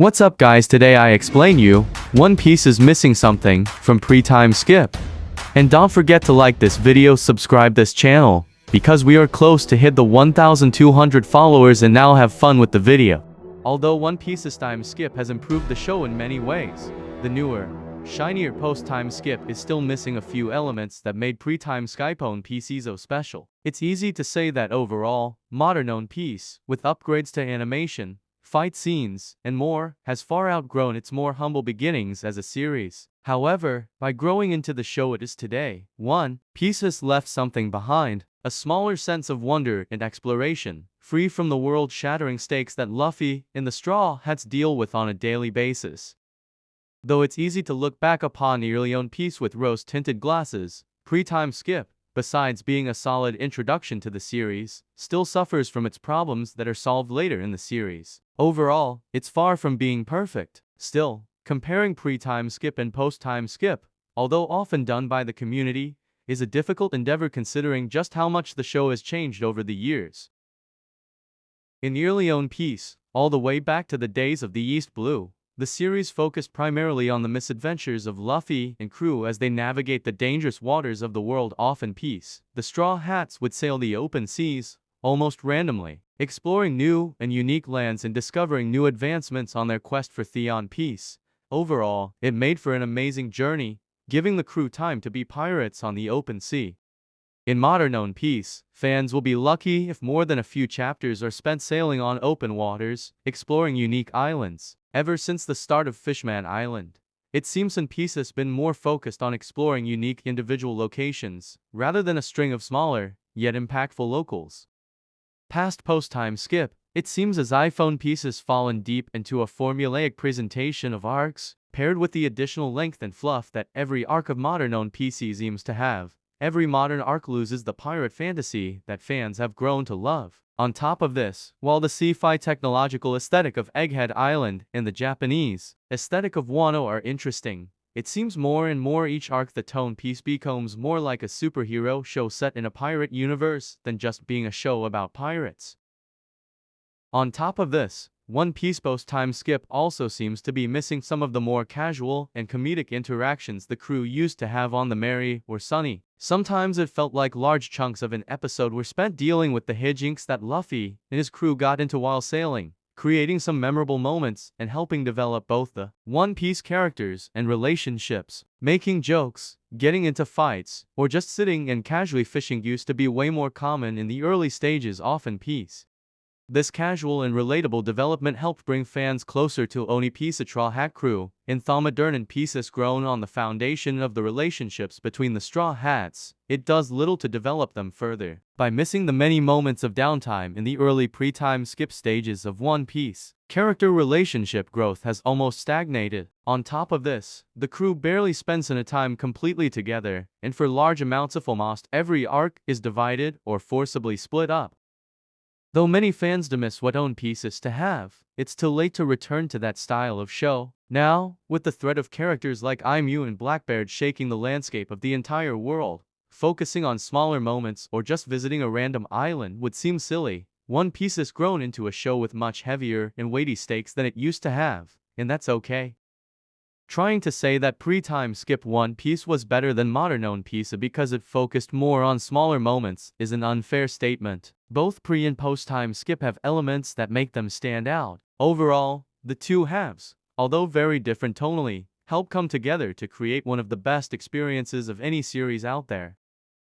What's up guys, today I explain you, One Piece is missing something from pre-time skip. And don't forget to like this video, subscribe this channel, because we are close to hit the 1200 followers and now have fun with the video. Although One Piece's time skip has improved the show in many ways, the newer, shinier post-time skip is still missing a few elements that made pre-time skip One Piece so special. It's easy to say that overall, modern One Piece, with upgrades to animation, fight scenes, and more, has far outgrown its more humble beginnings as a series. However, by growing into the show it is today, One Piece has left something behind, a smaller sense of wonder and exploration, free from the world-shattering stakes that Luffy and the Straw Hats deal with on a daily basis. Though it's easy to look back upon early One Piece with rose-tinted glasses, pre-time skip, besides being a solid introduction to the series, still suffers from its problems that are solved later in the series. Overall, it's far from being perfect. Still, comparing pre-time skip and post-time skip, although often done by the community, is a difficult endeavor considering just how much the show has changed over the years. In early One Piece, all the way back to the days of the East Blue, the series focused primarily on the misadventures of Luffy and crew as they navigate the dangerous waters of the world off One Piece. The Straw Hats would sail the open seas, almost randomly, exploring new and unique lands and discovering new advancements on their quest for One Piece. Overall, it made for an amazing journey, giving the crew time to be pirates on the open sea. In modern One Piece, fans will be lucky if more than a few chapters are spent sailing on open waters, exploring unique islands. Ever since the start of Fishman Island, it seems One Piece has been more focused on exploring unique individual locations, rather than a string of smaller, yet impactful locals. Past post-time skip, it seems as if One Piece has fallen deep into a formulaic presentation of arcs, paired with the additional length and fluff that every arc of modern One Piece seems to have. Every modern arc loses the pirate fantasy that fans have grown to love. On top of this, while the sci-fi technological aesthetic of Egghead Island and the Japanese aesthetic of Wano are interesting, it seems more and more each arc that One Piece becomes more like a superhero show set in a pirate universe than just being a show about pirates. On top of this, One Piece post-time skip also seems to be missing some of the more casual and comedic interactions the crew used to have on the Merry or Sunny. Sometimes it felt like large chunks of an episode were spent dealing with the hijinks that Luffy and his crew got into while sailing, creating some memorable moments and helping develop both the One Piece characters and relationships. Making jokes, getting into fights, or just sitting and casually fishing used to be way more common in the early stages of One Piece. This casual and relatable development helped bring fans closer to One Piece. Straw Hat crew, and the modern One Piece has grown on the foundation of the relationships between the Straw Hats. It does little to develop them further. By missing the many moments of downtime in the early pre-time skip stages of One Piece, character relationship growth has almost stagnated. On top of this, the crew barely spends any time completely together, and for large amounts of almost every arc is divided or forcibly split up. Though many fans dismiss what One Piece is to have, it's too late to return to that style of show. Now, with the threat of characters like Imu and Blackbeard shaking the landscape of the entire world, focusing on smaller moments or just visiting a random island would seem silly. One Piece has grown into a show with much heavier and weighty stakes than it used to have, and that's okay. Trying to say that pre-time skip One Piece was better than modern One Piece because it focused more on smaller moments is an unfair statement. Both pre- and post-time skip have elements that make them stand out. Overall, the two halves, although very different tonally, help come together to create one of the best experiences of any series out there.